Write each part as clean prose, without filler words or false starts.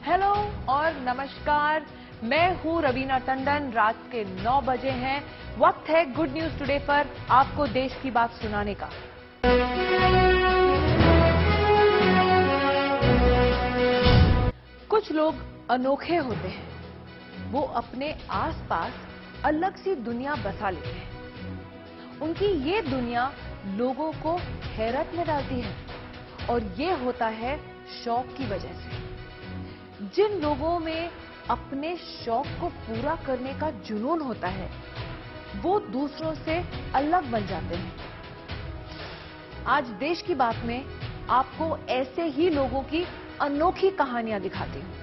Hello और नमस्कार, मैं हूं रवीना टंडन। रात के 9 बजे हैं। वक्त है गुड न्यूज टुडे पर आपको देश की बात सुनाने का। कुछ लोग अनोखे होते हैं, वो अपने आसपास अलग सी दुनिया बसा लेते हैं। उनकी ये दुनिया लोगों को हैरत में डालती है और ये होता है शौक की वजह से। जिन लोगों में अपने शौक को पूरा करने का जुनून होता है, वो दूसरों से अलग बन जाते हैं। आज देश की बात में आपको ऐसे ही लोगों की अनोखी कहानियां दिखाती हूं।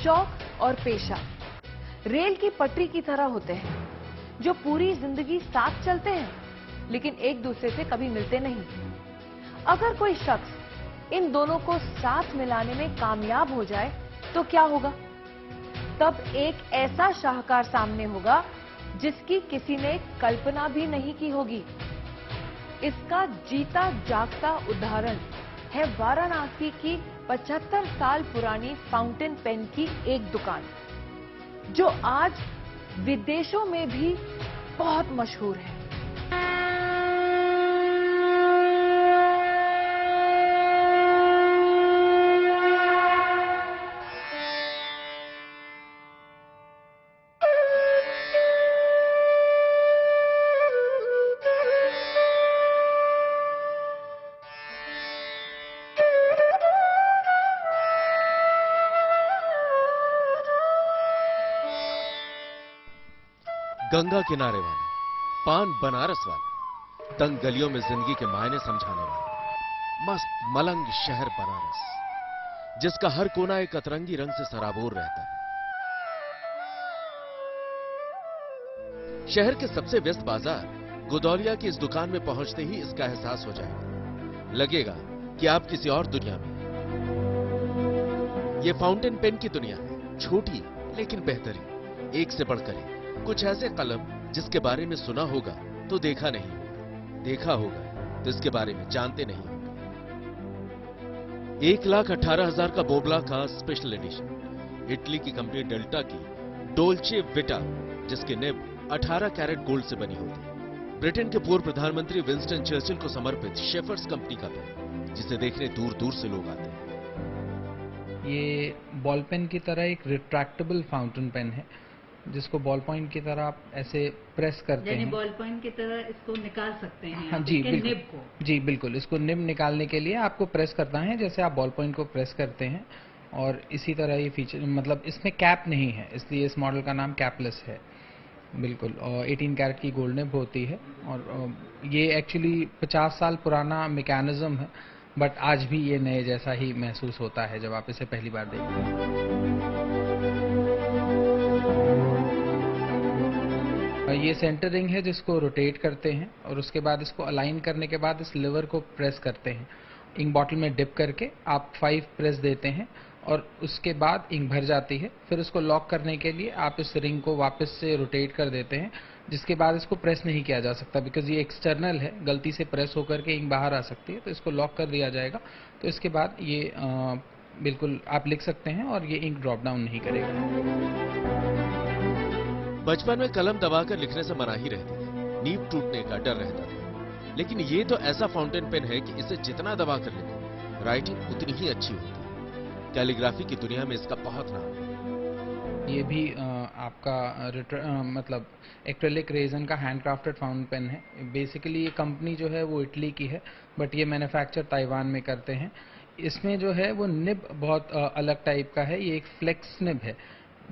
शौक और पेशा रेल की पटरी की तरह होते हैं, जो पूरी जिंदगी साथ चलते हैं लेकिन एक दूसरे से कभी मिलते नहीं। अगर कोई शख्स इन दोनों को साथ मिलाने में कामयाब हो जाए तो क्या होगा? तब एक ऐसा शाहकार सामने होगा जिसकी किसी ने कल्पना भी नहीं की होगी। इसका जीता जागता उदाहरण है वाराणसी की 75 साल पुरानी फाउंटेन पेन की एक दुकान, जो आज विदेशों में भी बहुत मशहूर है। गंगा किनारे वाला, पान बनारस वाला, तंग गलियों में जिंदगी के मायने समझाने वाला मस्त मलंग शहर बनारस, जिसका हर कोना एक अतरंगी रंग से सराबोर रहता है। शहर के सबसे व्यस्त बाजार गुदौलिया की इस दुकान में पहुंचते ही इसका एहसास हो जाएगा। लगेगा कि आप किसी और दुनिया में। यह फाउंटेन पेन की दुनिया है, छोटी लेकिन बेहतरीन, एक से बढ़कर एक। कुछ ऐसे कलम जिसके बारे में सुना होगा तो देखा नहीं होगा, देखा होगा तो इसके बारे में जानते नहीं होंगे। 1,18,000 का बोबला का स्पेशल एडिशन, इटली की कंपनी डेल्टा की डोल्चे विटा, जिसकी निब 18 कैरेट गोल्ड से बनी होती है। ब्रिटेन के पूर्व प्रधानमंत्री विंस्टन चर्चिल को समर्पित शेफर्स कंपनी का पेन, जिसे देखने दूर दूर से लोग आते हैं। ये बॉल पेन की तरह एक रिट्रैक्टेबल फाउंटेन पेन है, जिसको बॉल पॉइंट की तरह आप ऐसे प्रेस करते हैं। बॉल पॉइंट की तरह इसको निकाल सकते हैं। हाँ जी, बिल्कुल। निब को जी बिल्कुल, इसको निब निकालने के लिए आपको प्रेस करना है, जैसे आप बॉल पॉइंट को प्रेस करते हैं। और इसी तरह ये फीचर, मतलब इसमें कैप नहीं है, इसलिए इस मॉडल का नाम कैपलेस है। बिल्कुल, और 18 कैरेट की गोल्ड निब होती है। और ये एक्चुअली 50 साल पुराना मैकेनिज्म है, बट आज भी ये नए जैसा ही महसूस होता है जब आप इसे पहली बार देखते हैं। ये सेंटर रिंग है, जिसको रोटेट करते हैं और उसके बाद इसको अलाइन करने के बाद इस लीवर को प्रेस करते हैं। इंक बॉटल में डिप करके आप 5 प्रेस देते हैं और उसके बाद इंक भर जाती है। फिर इसको लॉक करने के लिए आप इस रिंग को वापस से रोटेट कर देते हैं, जिसके बाद इसको प्रेस नहीं किया जा सकता, बिकॉज ये एक्सटर्नल है, गलती से प्रेस होकर के इंक बाहर आ सकती है। तो इसको लॉक कर दिया जाएगा, तो इसके बाद ये बिल्कुल आप लिख सकते हैं और ये इंक ड्रॉप डाउन नहीं करेगा। बचपन में कलम दबाकर लिखने से मनाही रहती थी, नीब टूटने का डर रहता था। लेकिन ये तो ऐसा फाउंटेन पेन है कि इसे जितना दबाकर लिखो, राइटिंग उतनी ही अच्छी होती है। कैलीग्राफी की दुनिया में इसका बहुत नाम है। ये भी आपका मतलब एक्रेलिक रेजन का हैंडक्राफ्टेड फाउंटेन पेन है। बेसिकली ये कंपनी जो है वो इटली की है, बट ये मैन्युफैक्चर ताइवान में करते हैं। इसमें जो है वो निब बहुत अलग टाइप का है। ये एक फ्लेक्स निब है,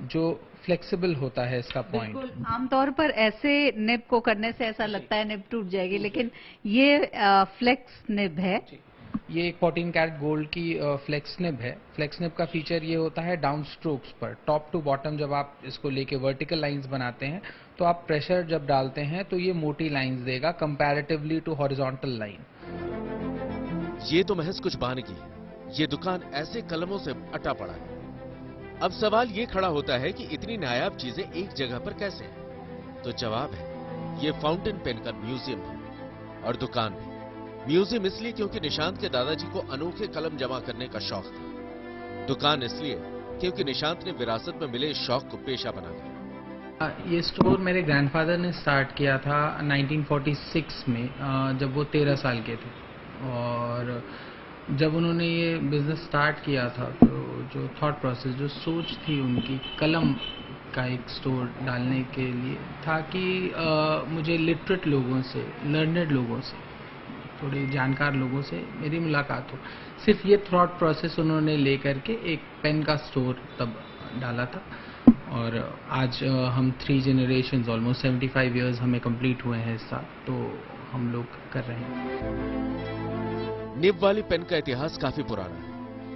जो फ्लेक्सिबल होता है इसका पॉइंट। बिल्कुल, आमतौर पर ऐसे निब को करने से ऐसा लगता है निब टूट जाएगी, लेकिन ये फ्लेक्स निब है। ये एक 14 कैरेट गोल्ड की फ्लेक्स निब है। फ्लेक्स निब का फीचर ये होता है डाउन स्ट्रोक्स पर, टॉप टू बॉटम जब आप इसको लेके वर्टिकल लाइंस बनाते हैं तो आप प्रेशर जब डालते हैं तो ये मोटी लाइंस देगा कंपैरेटिवली टू हॉरिजॉन्टल लाइन। ये तो महज कुछ बानगी है। ये दुकान ऐसे कलमों से अटा पड़ा है अब सवाल ये खड़ा होता है कि इतनी नायाब चीजें एक जगह पर कैसे हैं? तो जवाब है, ये फाउंटेन पेन का म्यूजियम है और दुकान भी। म्यूजियम इसलिए क्योंकि निशांत के दादाजी को अनोखे कलम जमा करने का शौक था। दुकान इसलिए क्योंकि निशांत ने विरासत में मिले इस शौक को पेशा बना लिया। ये स्टोर मेरे ग्रैंडफादर ने स्टार्ट किया था 1946 में, जब वो 13 साल के थे। और जब उन्होंने ये बिजनेस स्टार्ट किया था तो जो थॉट प्रोसेस, जो सोच थी उनकी, कलम का एक स्टोर डालने के लिए था कि मुझे लिटरेट लोगों से, लर्नड लोगों से, थोड़े जानकार लोगों से मेरी मुलाकात हो। सिर्फ ये थॉट प्रोसेस उन्होंने लेकर के एक पेन का स्टोर तब डाला था। और आज हम 3 जनरेशंस, ऑलमोस्ट 75 इयर्स हमें कंप्लीट हुए हैं इस साल, तो हम लोग कर रहे हैं। निब वाली पेन का इतिहास काफी पुराना है।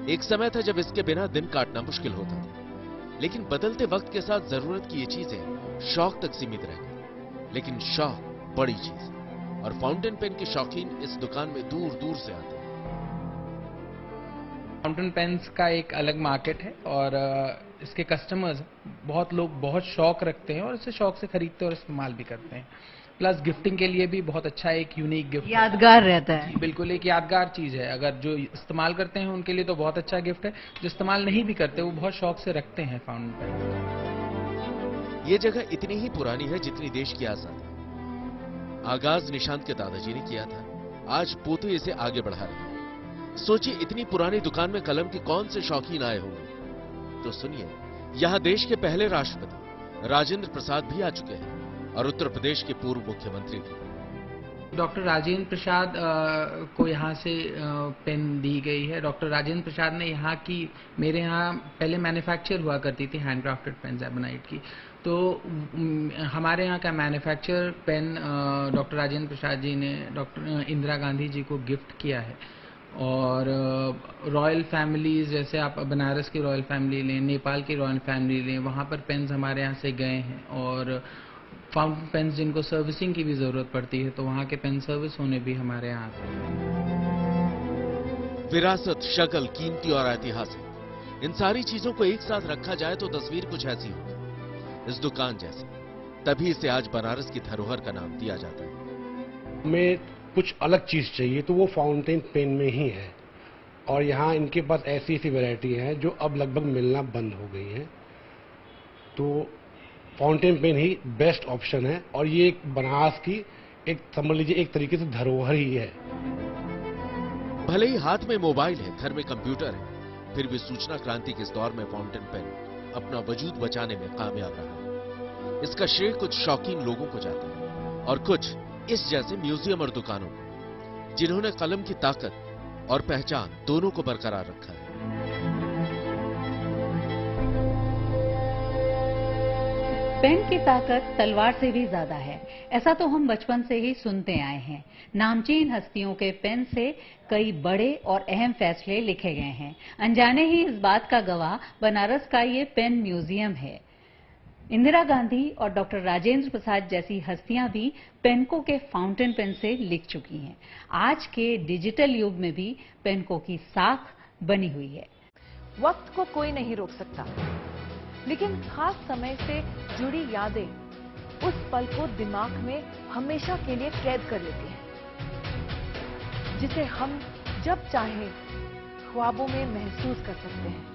एक समय था जब इसके बिना दिन काटना मुश्किल होता था, लेकिन बदलते वक्त के साथ जरूरत की ये चीजें शौक तक सीमित रह गई। लेकिन शौक बड़ी चीज है और फाउंटेन पेन के शौकीन इस दुकान में दूर दूर से आते हैं। फाउंटेन पेन्स का एक अलग मार्केट है और इसके कस्टमर्स, बहुत लोग बहुत शौक रखते हैं और इसे शौक से खरीदते हैं और इस्तेमाल भी करते हैं। प्लस गिफ्टिंग के लिए भी बहुत अच्छा एक यूनिक गिफ्ट, यादगार रहता है। बिल्कुल एक यादगार चीज है। अगर जो इस्तेमाल करते हैं उनके लिए तो बहुत अच्छा गिफ्ट है, जो इस्तेमाल नहीं भी करते वो बहुत शौक से रखते हैं फाउंटेन पेन। ये जगह इतनी ही पुरानी है जितनी देश की आजादी। आगाज निशांत के दादाजी ने किया था, आज पोते इसे आगे बढ़ा रहे हैं। सोचिए, इतनी पुरानी दुकान में कलम के कौन से शौकीन आए होंगे। तो सुनिए, यहां देश के पहले राष्ट्रपति राजेंद्र प्रसाद भी आ चुके हैं और उत्तर प्रदेश के पूर्व मुख्यमंत्री भी। डॉक्टर राजेंद्र प्रसाद को यहाँ से पेन दी गई है। डॉक्टर राजेंद्र प्रसाद ने यहाँ की, मेरे यहाँ पहले मैन्युफैक्चर हुआ करती थी हैंडक्राफ्टेड पेन एबोनाइट की, तो हमारे यहाँ का manufacture pen doctor Rajendra Prasad ji ने डॉक्टर इंदिरा गांधी जी को गिफ्ट किया है। और रॉयल फैमिलीज, जैसे आप बनारस की रॉयल फैमिली लें, नेपाल की रॉयल फैमिली लें, वहाँ पर पेन्स हमारे यहाँ से गए हैं। और फाउंटेन पेन्स जिनको सर्विसिंग की भी जरूरत पड़ती है, तो वहाँ के पेन सर्विस होने भी हमारे यहाँ आते हैं। विरासत, शक्ल, कीमती और ऐतिहासिक, इन सारी चीजों को एक साथ रखा जाए तो तस्वीर कुछ ऐसी होगी, इस दुकान जैसी। तभी इसे आज बनारस की धरोहर का नाम दिया जाता है। हमें कुछ अलग चीज चाहिए तो वो फाउंटेन पेन में ही है। और यहाँ इनके पास ऐसी ऐसी वैरायटी है जो अब लगभग मिलना बंद हो गई है। तो फाउंटेन पेन ही बेस्ट ऑप्शन है और ये एक बनारस की, एक समझ लीजिए एक तरीके से धरोहर ही है। भले ही हाथ में मोबाइल है, घर में कंप्यूटर है, फिर भी सूचना क्रांति के इस दौर में फाउंटेन पेन अपना वजूद बचाने में कामयाब रहा है। इसका श्रेय कुछ शौकीन लोगों को जाता है और कुछ इस जैसे म्यूजियम और दुकानों को, जिन्होंने कलम की ताकत और पहचान दोनों को बरकरार रखा है। पेन की ताकत तलवार से भी ज्यादा है, ऐसा तो हम बचपन से ही सुनते आए हैं। नामचीन हस्तियों के पेन से कई बड़े और अहम फैसले लिखे गए हैं। अनजाने ही इस बात का गवाह बनारस का ये पेन म्यूजियम है। इंदिरा गांधी और डॉक्टर राजेंद्र प्रसाद जैसी हस्तियां भी पेनको के फाउंटेन पेन से लिख चुकी हैं। आज के डिजिटल युग में भी पेनको की साख बनी हुई है। वक्त को कोई नहीं रोक सकता, लेकिन खास समय से जुड़ी यादें उस पल को दिमाग में हमेशा के लिए कैद कर लेती हैं, जिसे हम जब चाहें ख्वाबों में महसूस कर सकते हैं।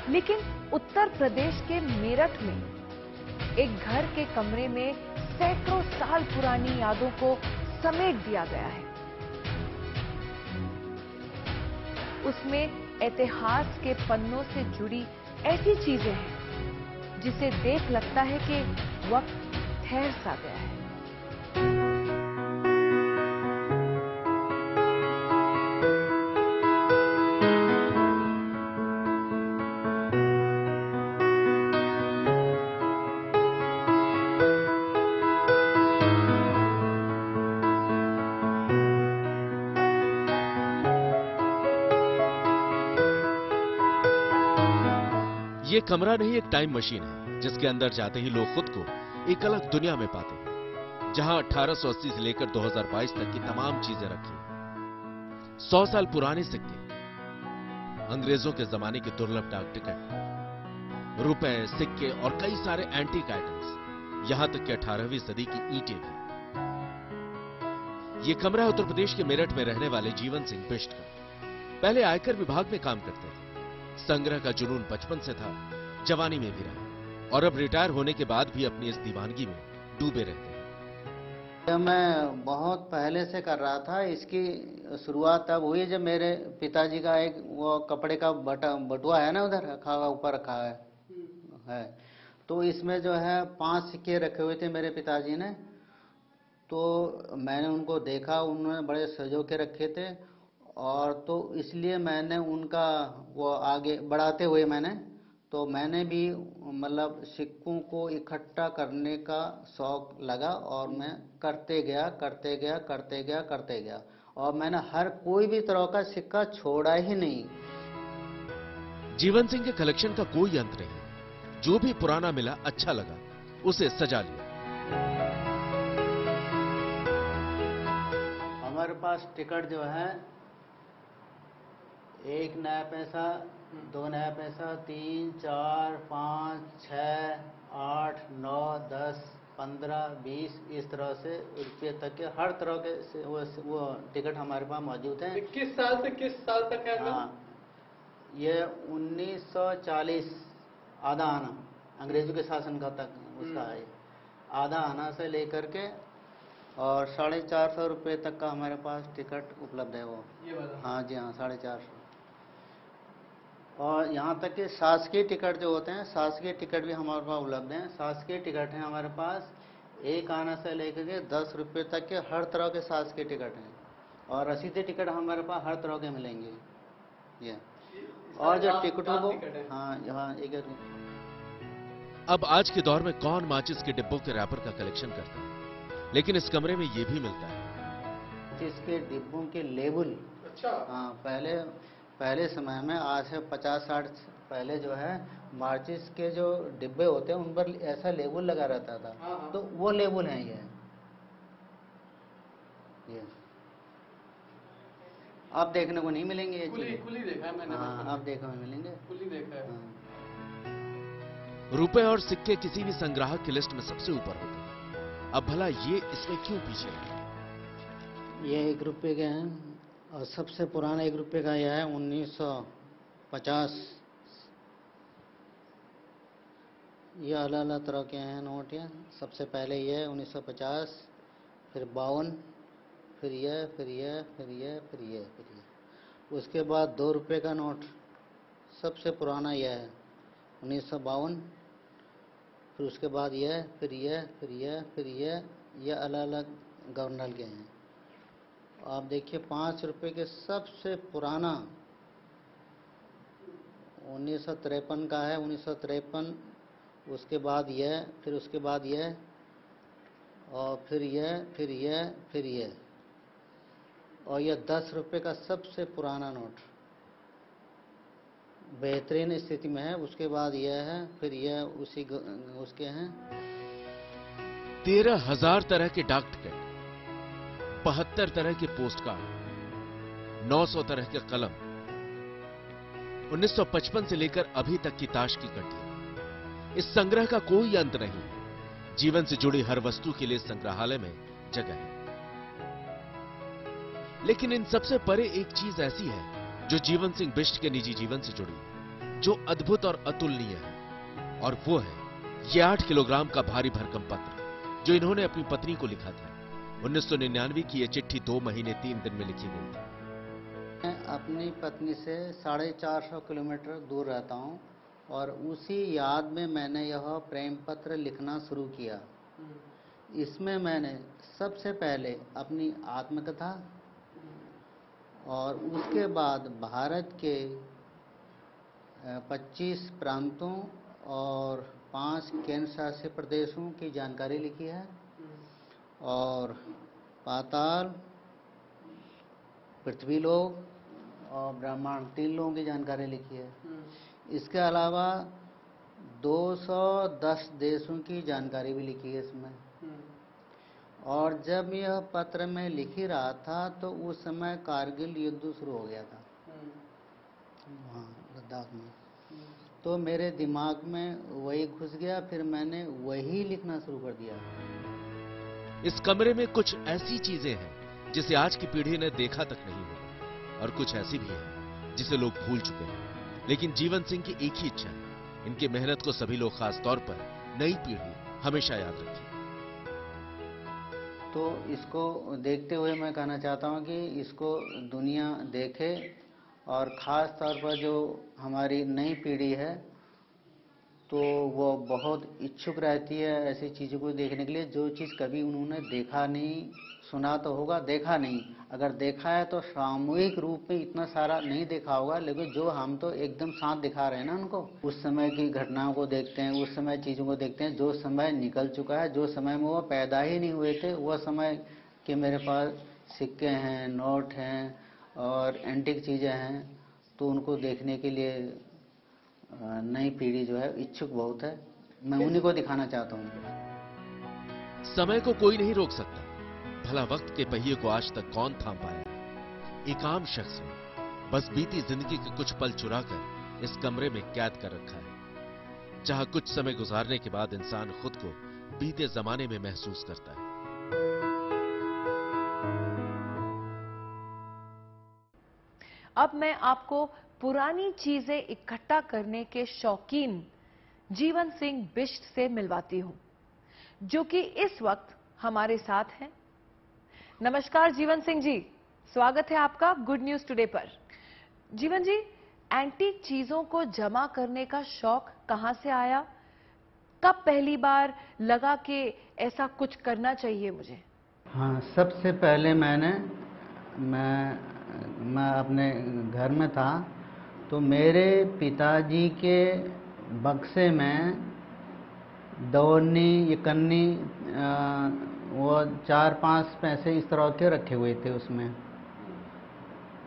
लेकिन उत्तर प्रदेश के मेरठ में एक घर के कमरे में सैकड़ों साल पुरानी यादों को समेट दिया गया है। उसमें इतिहास के पन्नों से जुड़ी ऐसी चीजें हैं जिसे देख लगता है कि वक्त ठहर सा गया है। ये कमरा नहीं, एक टाइम मशीन है जिसके अंदर जाते ही लोग खुद को एक अलग दुनिया में पाते हैं, जहां 1880 से लेकर 2022 तक की तमाम चीजें रखी हैं। 100 साल पुराने सिक्के, अंग्रेजों के जमाने के दुर्लभ डाक टिकट, रुपए, सिक्के और कई सारे एंटीक आइटम्स, यहां तक कि 18वीं सदी की ईंटें भी। ये कमरा उत्तर प्रदेश के मेरठ में रहने वाले जीवन सिंह बिष्ट का। पहले आयकर विभाग में काम करते थे। संग्रह का जुनून बचपन से था, जवानी में भी रहा, और अब रिटायर होने के बाद भी अपनी इस दीवानगी में डूबे रहते हैं। मैं बहुत पहले से कर रहा था। इसकी शुरुआत तब हुई जब मेरे पिताजी का एक वो कपड़े का बटुआ है ना, उधर रखा हुआ, ऊपर रखा है। तो इसमें जो है 5 सिक्के रखे हुए थे मेरे पिताजी ने। तो मैंने उनको देखा, उन्होंने बड़े सजो के रखे थे, और तो इसलिए मैंने उनका वो आगे बढ़ाते हुए मैंने भी मतलब सिक्कों को इकट्ठा करने का शौक लगा, और मैं करते गया, और मैंने हर कोई भी तरह का सिक्का छोड़ा ही नहीं। जीवन सिंह के कलेक्शन का कोई अंत नहीं। जो भी पुराना मिला, अच्छा लगा, उसे सजा लिया। हमारे पास टिकट जो है 1 नया पैसा, 2 नया पैसा, 3, 4, 5, 6, 8, 9, 10, 15, 20 इस तरह से रुपये तक के हर तरह के वो टिकट हमारे पास मौजूद हैं। किस साल से किस साल तक है? हाँ, ये 1940 आधा आना, अंग्रेजों के शासन का तक उसका है। आधा आना से लेकर के और 450 रुपये तक का हमारे पास टिकट उपलब्ध है वो। हाँ जी हाँ, 450। और यहाँ तक कि शासकीय टिकट जो होते हैं, शासकीय टिकट भी हमारे पास उपलब्ध हैं। शासकीय टिकट हैं हमारे पास 1 आना से लेकर के 10 रुपये तक के हर तरह के शासकीय टिकट हैं। और रसीदी टिकट हमारे पास हर तरह के मिलेंगे ये। और जो टिकटों को हाँ एक अब आज के दौर में कौन माचिस के डिब्बों के रैपर का कलेक्शन करता है, लेकिन इस कमरे में ये भी मिलता है। इसके डिब्बों के लेबल। अच्छा। हाँ, पहले समय में, आज से 50-60 पहले जो है माचिस के जो डिब्बे होते हैं उन पर ऐसा लेबल लगा रहता था। हाँ। तो वो लेबल है ये अब देखने को नहीं मिलेंगे ये चीजें। कुली देखा है मैंने। हाँ, अब देखने को मिलेंगे। कुली देखा है। रुपए और सिक्के किसी भी संग्राहक की लिस्ट में सबसे ऊपर होते हैं। अब भला ये इसमें क्यों पीछे है? ये 1 रुपये के हैं, और सबसे पुराना 1 रुपये का यह है 1950। ये अलग अलग तरह के हैं नोट। ये सबसे पहले ये 1950, फिर 52, फिर ये। उसके बाद 2 रुपये का नोट सबसे पुराना यह है 1952। फिर उसके बाद ये, फिर ये अलग अलग गवर्नर के हैं। आप देखिए 5 रुपये के सबसे पुराना 1953 का है, 1953। उसके बाद यह, फिर उसके बाद यह, और फिर यह, और यह 10 रुपये का सबसे पुराना नोट बेहतरीन स्थिति में है। उसके बाद यह है, फिर यह उसके हैं। 13,000 तरह के डाक टिकट, 72 तरह के पोस्ट कार्ड, 900 तरह के कलम, 1955 से लेकर अभी तक की ताश की गड्डी। इस संग्रह का कोई अंत नहीं। जीवन से जुड़ी हर वस्तु के लिए संग्रहालय में जगह है। लेकिन इन सबसे परे एक चीज ऐसी है जो जीवन सिंह बिष्ट के निजी जीवन से जुड़ी, जो अद्भुत और अतुलनीय है, और वो है ये 8 किलोग्राम का भारी भरकम पत्र जो इन्होंने अपनी पत्नी को लिखा था। 1999 की यह चिट्ठी 2 महीने 3 दिन में लिखी गई थी। मैं अपनी पत्नी से 450 किलोमीटर दूर रहता हूँ, और उसी याद में मैंने यह प्रेम पत्र लिखना शुरू किया। इसमें मैंने सबसे पहले अपनी आत्मकथा, और उसके बाद भारत के 25 प्रांतों और 5 केंद्र शासित प्रदेशों की जानकारी लिखी है, और पाताल, पृथ्वीलोक और ब्रह्मांड 3 लोगों की जानकारी लिखी है। इसके अलावा 210 देशों की जानकारी भी लिखी है इसमें। और जब यह पत्र मैं लिख ही रहा था तो उस समय कारगिल युद्ध शुरू हो गया था वहाँ लद्दाख में। तो मेरे दिमाग में वही घुस गया, फिर मैंने वही लिखना शुरू कर दिया। इस कमरे में कुछ ऐसी चीजें हैं जिसे आज की पीढ़ी ने देखा तक नहीं होगा, और कुछ ऐसी भी है जिसे लोग भूल चुके हैं। लेकिन जीवन सिंह की एक ही इच्छा है, इनकी मेहनत को सभी लोग, खास तौर पर नई पीढ़ी, हमेशा याद रखे। तो इसको देखते हुए मैं कहना चाहता हूँ कि इसको दुनिया देखे, और ख़ास तौर पर जो हमारी नई पीढ़ी है तो वो बहुत इच्छुक रहती है ऐसी चीज़ों को देखने के लिए, जो चीज़ कभी उन्होंने देखा नहीं, सुना तो होगा, देखा नहीं। अगर देखा है तो सामूहिक रूप में इतना सारा नहीं देखा होगा, लेकिन जो हम तो एकदम साथ दिखा रहे हैं ना उनको, उस समय की घटनाओं को देखते हैं, उस समय चीज़ों को देखते हैं, जो समय निकल चुका है, जो समय में वो पैदा ही नहीं हुए थे, वह समय के मेरे पास सिक्के हैं, नोट हैं और एंटीक चीज़ें हैं। तो उनको देखने के लिए नई पीढ़ी जो है इच्छुक बहुत है। मैं उन्हीं को दिखाना चाहता हूँ। समय को कोई नहीं रोक सकता, भला वक्त के पहिए को आज तक कौन थाम पाया। एक आम शख्स ने बस बीती जिंदगी के कुछ पल चुराकर इस कमरे में कैद कर रखा है, जहां कुछ समय गुजारने के बाद इंसान खुद को बीते जमाने में महसूस करता है। अब मैं आपको पुरानी चीजें इकट्ठा करने के शौकीन जीवन सिंह बिष्ट से मिलवाती हूं, जो कि इस वक्त हमारे साथ हैं। नमस्कार जीवन सिंह जी, स्वागत है आपका गुड न्यूज टुडे पर। जीवन जी, एंटीक चीजों को जमा करने का शौक कहां से आया? कब पहली बार लगा कि ऐसा कुछ करना चाहिए मुझे? हाँ, सबसे पहले मैं अपने घर में था, तो मेरे पिताजी के बक्से में दौनी, इकन्नी, वो 4-5 पैसे इस तरह के रखे हुए थे उसमें।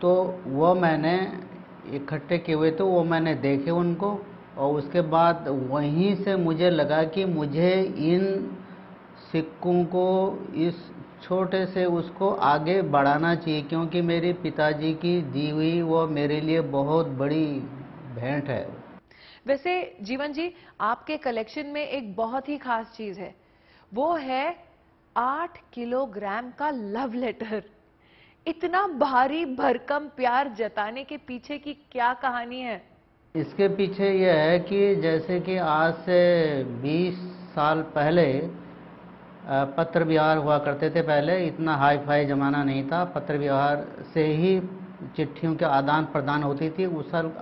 तो वो मैंने इकट्ठे किए हुए थे, वो मैंने देखे उनको, और उसके बाद वहीं से मुझे लगा कि मुझे इन सिक्कों को, इस छोटे से उसको आगे बढ़ाना चाहिए, क्योंकि मेरे पिताजी की दी हुई वो मेरे लिए बहुत बड़ी भेंट है। वैसे जीवन जी, आपके कलेक्शन में एक बहुत ही खास चीज है, वो है 8 किलोग्राम का लव लेटर। इतना भारी भरकम प्यार जताने के पीछे की क्या कहानी है? इसके पीछे यह है कि जैसे कि आज से 20 साल पहले पत्र व्यवहार हुआ करते थे। पहले इतना हाई फाई ज़माना नहीं था, पत्र व्यवहार से ही चिट्ठियों के आदान प्रदान होती थी।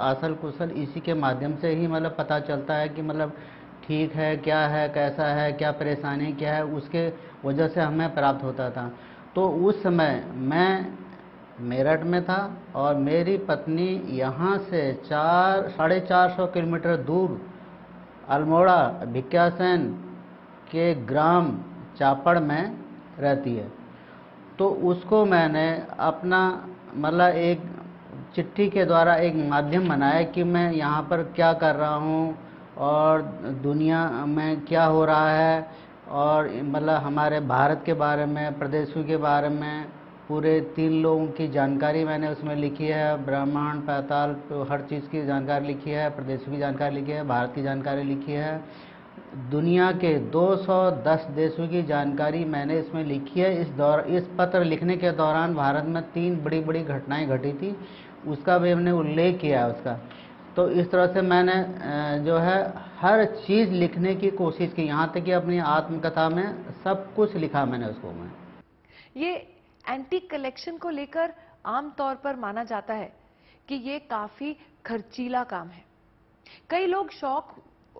आसल कुशल इसी के माध्यम से ही मतलब पता चलता है कि मतलब ठीक है, क्या है, कैसा है, क्या परेशानी क्या है, उसके वजह से हमें प्राप्त होता था। तो उस समय मैं मेरठ में था और मेरी पत्नी यहाँ से 450 किलोमीटर दूर अल्मोड़ा भिक्यासैन के ग्राम चापड़ में रहती है। तो उसको मैंने अपना मतलब एक चिट्ठी के द्वारा एक माध्यम बनाया कि मैं यहाँ पर क्या कर रहा हूँ और दुनिया में क्या हो रहा है, और मतलब हमारे भारत के बारे में, प्रदेशों के बारे में, पूरे 3 लोगों की जानकारी मैंने उसमें लिखी है। ब्रह्मांड, पाताल, तो हर चीज़ की जानकारी लिखी है, प्रदेशों की जानकारी लिखी है, भारत की जानकारी लिखी है, दुनिया के 210 देशों की जानकारी मैंने इसमें लिखी है। इस पत्र लिखने के दौरान भारत में 3 बड़ी बड़ी घटनाएं घटी थी, उसका भी हमने उल्लेख किया है उसका। तो इस तरह से मैंने जो है हर चीज़ लिखने की कोशिश की, यहाँ तक कि अपनी आत्मकथा में सब कुछ लिखा मैंने उसको में। ये एंटीक कलेक्शन को लेकर आमतौर पर माना जाता है कि ये काफी खर्चीला काम है। कई लोग शौक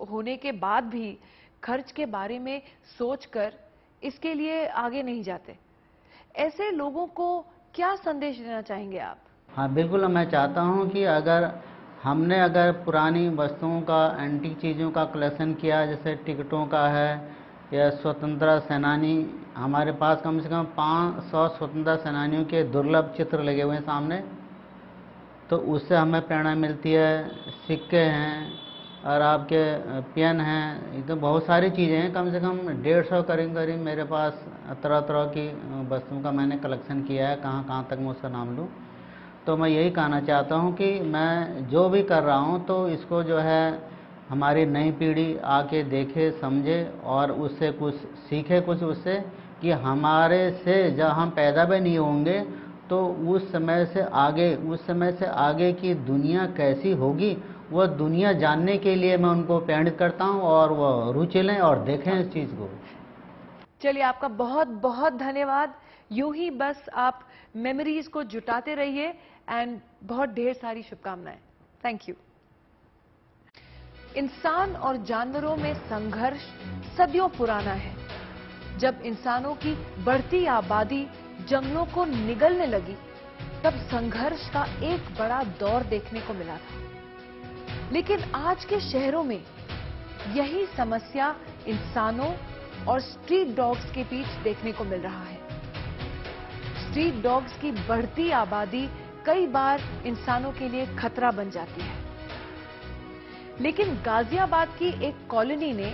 होने के बाद भी खर्च के बारे में सोचकर इसके लिए आगे नहीं जाते। ऐसे लोगों को क्या संदेश देना चाहेंगे आप? हाँ बिल्कुल, मैं चाहता हूँ कि अगर पुरानी वस्तुओं का, एंटीक चीज़ों का कलेक्शन किया, जैसे टिकटों का है या स्वतंत्रता सेनानी, हमारे पास कम से कम 500 स्वतंत्रता सेनानियों के दुर्लभ चित्र लगे हुए हैं सामने, तो उससे हमें प्रेरणा मिलती है। सिक्के हैं और आपके पेन हैं, ये तो बहुत सारी चीज़ें हैं। कम से कम 150 करीब मेरे पास तरह तरह की वस्तुओं का मैंने कलेक्शन किया है। कहाँ कहाँ तक मैं उसका नाम लूँ। तो मैं यही कहना चाहता हूँ कि मैं जो भी कर रहा हूँ तो इसको जो है हमारी नई पीढ़ी आके देखे, समझे और उससे कुछ सीखे, कुछ उससे कि हमारे से जब हम पैदा भी नहीं होंगे तो उस समय से आगे की दुनिया कैसी होगी, वह दुनिया जानने के लिए मैं उनको प्रेरित करता हूँ और वह रुचि लें और देखें इस चीज़ को। चलिए, आपका बहुत बहुत धन्यवाद। यूं ही बस आप मेमोरीज को जुटाते रहिए एंड बहुत ढेर सारी शुभकामनाएं। Thank you. इंसान और जानवरों में संघर्ष सदियों पुराना है। जब इंसानों की बढ़ती आबादी जंगलों को निगलने लगी, तब संघर्ष का एक बड़ा दौर देखने को मिला था। लेकिन आज के शहरों में यही समस्या इंसानों और स्ट्रीट डॉग्स के बीच देखने को मिल रहा है। स्ट्रीट डॉग्स की बढ़ती आबादी कई बार इंसानों के लिए खतरा बन जाती है। लेकिन गाजियाबाद की एक कॉलोनी ने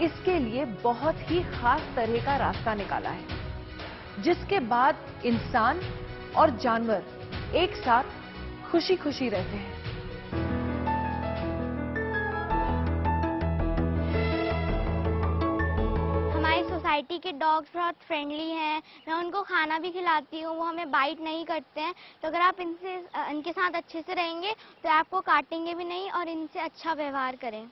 इसके लिए बहुत ही खास तरह का रास्ता निकाला है, जिसके बाद इंसान और जानवर एक साथ खुशी खुशी रहते हैं। सोसाइटी के डॉग्स बहुत फ्रेंडली हैं। मैं उनको खाना भी खिलाती हूँ, वो हमें बाइट नहीं करते हैं। तो अगर आप इनके साथ अच्छे से रहेंगे तो आपको काटेंगे भी नहीं और इनसे अच्छा व्यवहार करें।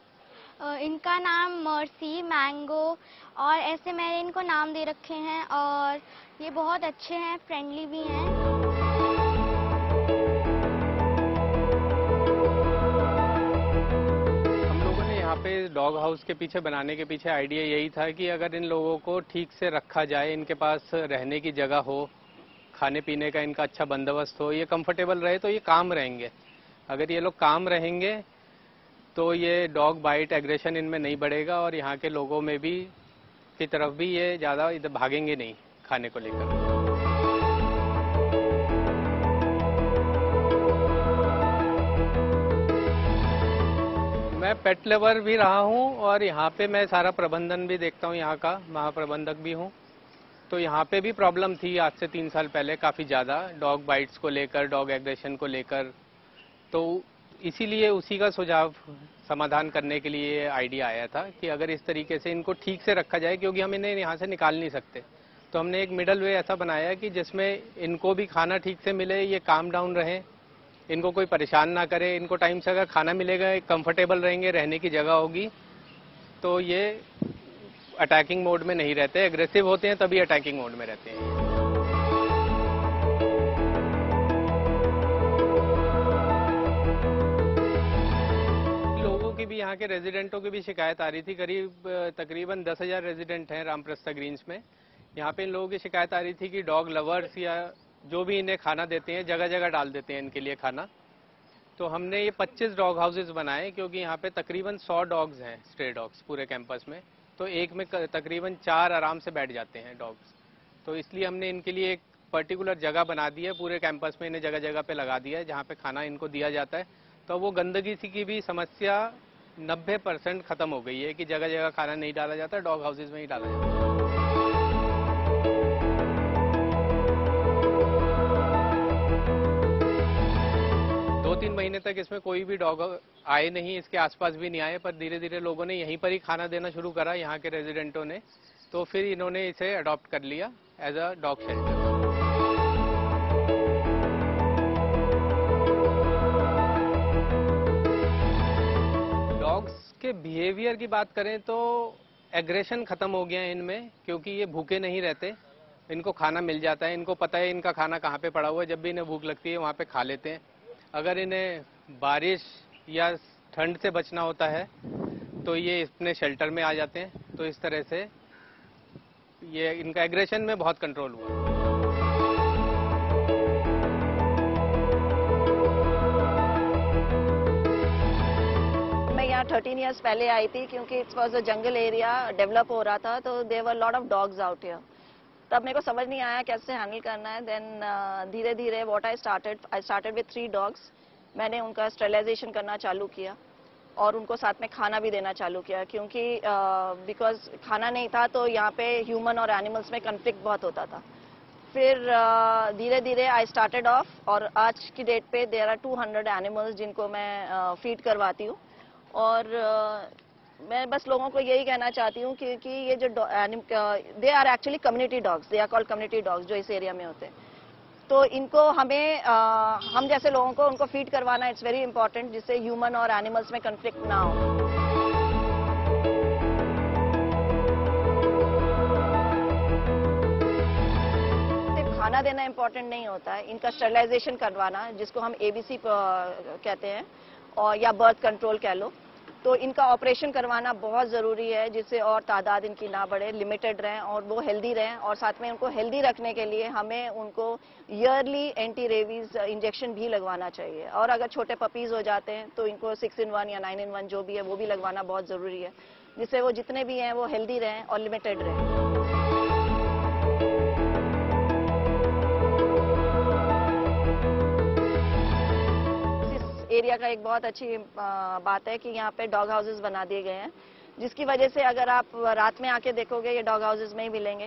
इनका नाम मर्सी, मैंगो और ऐसे मैंने इनको नाम दे रखे हैं और ये बहुत अच्छे हैं, फ्रेंडली भी हैं। पे डॉग हाउस के पीछे बनाने के पीछे आइडिया यही था कि अगर इन लोगों को ठीक से रखा जाए, इनके पास रहने की जगह हो, खाने पीने का इनका अच्छा बंदोबस्त हो, ये कंफर्टेबल रहे तो ये काम रहेंगे। अगर ये लोग काम रहेंगे तो ये डॉग बाइट एग्रेशन इनमें नहीं बढ़ेगा और यहाँ के लोगों में भी की तरफ भी ये ज़्यादा इधर भागेंगे नहीं खाने को लेकर। मैं पेट लवर भी रहा हूँ और यहाँ पे मैं सारा प्रबंधन भी देखता हूँ, यहाँ का महाप्रबंधक भी हूँ। तो यहाँ पे भी प्रॉब्लम थी आज से 3 साल पहले काफ़ी ज़्यादा डॉग बाइट्स को लेकर, डॉग एग्रेशन को लेकर। तो इसीलिए उसी का सुझाव समाधान करने के लिए आइडिया आया था कि अगर इस तरीके से इनको ठीक से रखा जाए, क्योंकि हम इन्हें यहाँ से निकाल नहीं सकते, तो हमने एक मिडल वे ऐसा बनाया कि जिसमें इनको भी खाना ठीक से मिले, ये काम डाउन रहे, इनको कोई परेशान ना करे, इनको टाइम से अगर खाना मिलेगा, कंफर्टेबल रहेंगे, रहने की जगह होगी, तो ये अटैकिंग मोड में नहीं रहते। एग्रेसिव होते हैं तभी अटैकिंग मोड में रहते हैं। लोगों की भी, यहाँ के रेजिडेंटों की भी शिकायत आ रही थी। तकरीबन 10,000 रेजिडेंट हैं रामप्रस्था ग्रीन्स में। यहाँ पे इन लोगों की शिकायत आ रही थी कि डॉग लवर्स या जो भी इन्हें खाना देते हैं, जगह जगह डाल देते हैं इनके लिए खाना। तो हमने ये 25 डॉग हाउसेज बनाए, क्योंकि यहाँ पे तकरीबन 100 डॉग्स हैं, स्ट्रे डॉग्स पूरे कैंपस में। तो एक में तकरीबन 4 आराम से बैठ जाते हैं डॉग्स। तो इसलिए हमने इनके लिए एक पर्टिकुलर जगह बना दी है, पूरे कैंपस में इन्हें जगह जगह पे लगा दिया है जहाँ पे खाना इनको दिया जाता है। तो वो गंदगी की भी समस्या 90% खत्म हो गई है कि जगह जगह खाना नहीं डाला जाता, डॉग हाउसेज में ही डाला जाता है। 2-3 महीने तक इसमें कोई भी डॉग आए नहीं, इसके आसपास भी नहीं आए, पर धीरे धीरे लोगों ने यहीं पर ही खाना देना शुरू करा, यहाँ के रेजिडेंटों ने। तो फिर इन्होंने इसे अडॉप्ट कर लिया as a dog shelter. Dogs के बिहेवियर की बात करें तो एग्रेशन खत्म हो गया है इनमें, क्योंकि ये भूखे नहीं रहते, इनको खाना मिल जाता है, इनको पता है इनका खाना कहाँ पे पड़ा हुआ है, जब भी इन्हें भूख लगती है वहाँ पे खा लेते हैं। अगर इन्हें बारिश या ठंड से बचना होता है तो ये अपने शेल्टर में आ जाते हैं। तो इस तरह से ये इनका एग्रेशन में बहुत कंट्रोल हुआ। मैं यहाँ 13 इयर्स पहले आई थी, क्योंकि it was a jungle area, develop हो रहा था, तो there were lot of dogs out here. तब मेरे को समझ नहीं आया कैसे हैंडल करना है। देन धीरे धीरे what I started with 3 dogs. मैंने उनका स्टेरिलाइजेशन करना चालू किया और उनको साथ में खाना भी देना चालू किया, क्योंकि बिकॉज खाना नहीं था तो यहाँ पे ह्यूमन और एनिमल्स में कन्फ्लिक्ट बहुत होता था। फिर धीरे धीरे आई स्टार्टेड ऑफ, और आज की डेट पे देयर आर 200 एनिमल्स जिनको मैं फीड करवाती हूँ। और मैं बस लोगों को यही कहना चाहती हूँ कि ये जो they are actually community dogs, they are called community dogs जो इस एरिया में होते हैं। तो इनको हमें हम जैसे लोगों को उनको फीड करवाना इट्स वेरी इंपॉर्टेंट, जिससे ह्यूमन और एनिमल्स में कन्फ्लिक्ट ना हो। खाना देना इंपॉर्टेंट नहीं होता है, इनका स्टरलाइजेशन करवाना जिसको हम एबीसी कहते हैं, और या बर्थ कंट्रोल कह लो, तो इनका ऑपरेशन करवाना बहुत ज़रूरी है, जिससे और तादाद इनकी ना बढ़े, लिमिटेड रहें और वो हेल्दी रहें। और साथ में उनको हेल्दी रखने के लिए हमें उनको ईयरली एंटी रेबीज इंजेक्शन भी लगवाना चाहिए। और अगर छोटे पपीज़ हो जाते हैं तो इनको 6-in-1 या 9-in-1 जो भी है वो भी लगवाना बहुत ज़रूरी है, जिससे वो जितने भी हैं वो हेल्दी रहें और लिमिटेड रहें। एरिया का एक बहुत अच्छी बात है कि यहाँ पे डॉग हाउसेस बना दिए गए हैं, जिसकी वजह से अगर आप रात में आके देखोगे ये डॉग हाउसेस में ही मिलेंगे।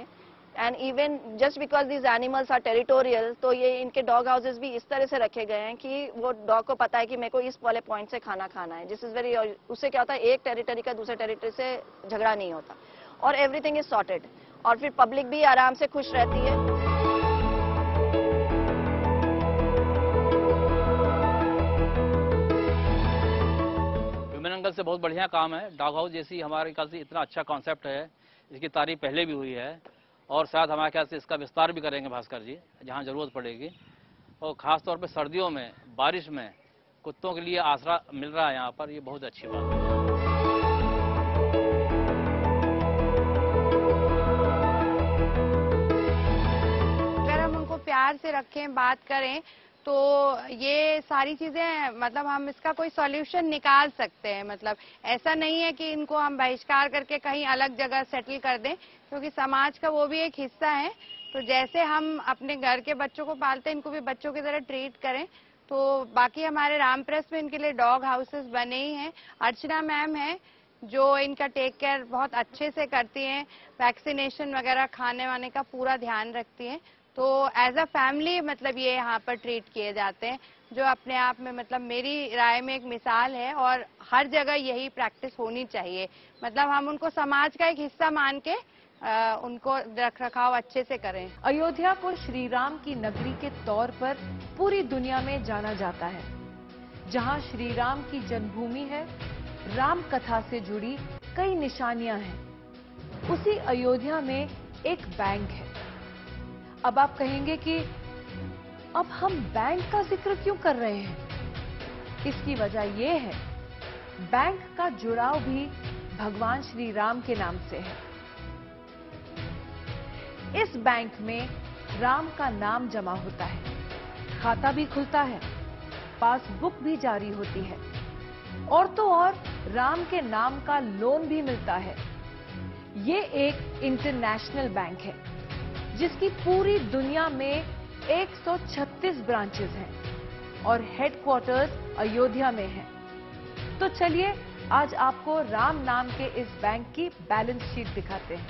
And even just because these animals are territorial, तो ये इनके डॉग हाउसेस भी इस तरह से रखे गए हैं कि वो डॉग को पता है कि मेरे को इस वाले पॉइंट से खाना खाना है। दिस इज वेरी, उससे क्या होता है एक टेरिटरी का दूसरे टेरिटरी से झगड़ा नहीं होता और एवरीथिंग इज सॉर्टेड, और फिर पब्लिक भी आराम से खुश रहती है। एंगल से बहुत बढ़िया काम है। डॉग हाउस जैसी हमारे ख्याल से इतना अच्छा कॉन्सेप्ट है, इसकी तारीफ पहले भी हुई है और शायद हमारे ख्याल से इसका विस्तार भी करेंगे भास्कर जी जहां जरूरत पड़ेगी। और ख़ास तौर पे सर्दियों में, बारिश में कुत्तों के लिए आसरा मिल रहा है यहाँ पर, ये बहुत अच्छी बात है। अगर हम उनको प्यार से रखें, बात करें, तो ये सारी चीजें मतलब हम इसका कोई सॉल्यूशन निकाल सकते हैं। मतलब ऐसा नहीं है कि इनको हम बहिष्कार करके कहीं अलग जगह सेटल कर दें, क्योंकि समाज का वो भी एक हिस्सा है। तो जैसे हम अपने घर के बच्चों को पालते हैं, इनको भी बच्चों की तरह ट्रीट करें। तो बाकी हमारे रामप्रेस में इनके लिए डॉग हाउसेस बने ही हैं। अर्चना मैम है जो इनका टेक केयर बहुत अच्छे से करती हैं, वैक्सीनेशन वगैरह, खाने वाने का पूरा ध्यान रखती हैं। तो एज अ फैमिली मतलब ये यहाँ पर ट्रीट किए जाते हैं, जो अपने आप में मतलब मेरी राय में एक मिसाल है और हर जगह यही प्रैक्टिस होनी चाहिए। मतलब हम उनको समाज का एक हिस्सा मान के उनको रख रखाव अच्छे से करें। अयोध्या को श्री राम की नगरी के तौर पर पूरी दुनिया में जाना जाता है। जहां श्री राम की जन्मभूमि है, राम कथा से जुड़ी कई निशानियां हैं। उसी अयोध्या में एक बैंक है। अब आप कहेंगे कि अब हम बैंक का जिक्र क्यों कर रहे हैं? इसकी वजह यह है, बैंक का जुड़ाव भी भगवान श्री राम के नाम से है। इस बैंक में राम का नाम जमा होता है, खाता भी खुलता है, पासबुक भी जारी होती है, और तो और राम के नाम का लोन भी मिलता है। ये एक इंटरनेशनल बैंक है जिसकी पूरी दुनिया में 136 ब्रांचेस हैं और हेडक्वार्टर्स अयोध्या में है। तो चलिए आज आपको राम नाम के इस बैंक की बैलेंस शीट दिखाते हैं।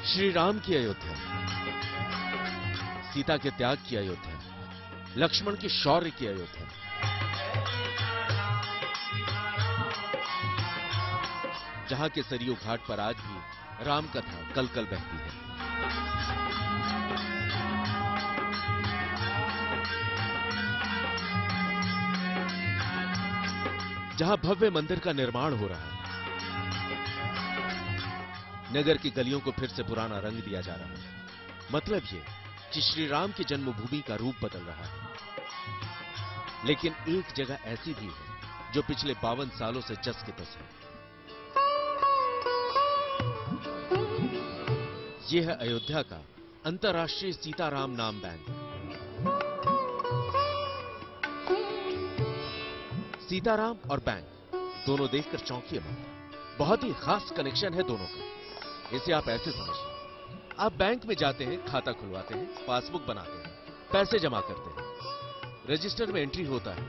श्री राम की अयोध्या, सीता के त्याग की अयोध्या, लक्ष्मण की शौर्य की अयोध्या, जहां के सरयू घाट पर आज भी राम कथा कलकल बहती है। जहां भव्य मंदिर का निर्माण हो रहा है, नगर की गलियों को फिर से पुराना रंग दिया जा रहा है। मतलब ये कि श्री राम की जन्मभूमि का रूप बदल रहा है। लेकिन एक जगह ऐसी भी है जो पिछले 52 सालों से जस की तस है। यह है अयोध्या का अंतर्राष्ट्रीय सीताराम नाम बैंक। सीताराम और बैंक दोनों देखकर चौंकिए मत। बहुत ही खास कनेक्शन है दोनों का। इसे आप ऐसे समझिए, आप बैंक में जाते हैं, खाता खुलवाते हैं, पासबुक बनाते हैं, पैसे जमा करते हैं, रजिस्टर में एंट्री होता है।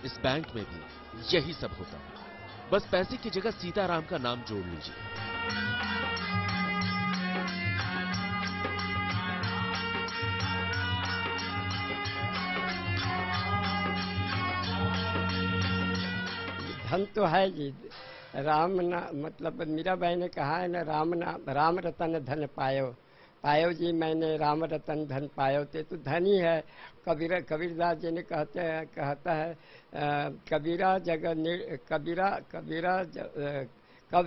इस बैंक में भी यही सब होता है, बस पैसे की जगह सीताराम का नाम जोड़ लीजिए। धन तो है जी, राम ना मतलब मीराबाई ने कहा है ना, राम रतन धन पायो, पायो जी मैंने राम रतन धन पायो, तो धन ही है। कबीरदास जी ने कहता है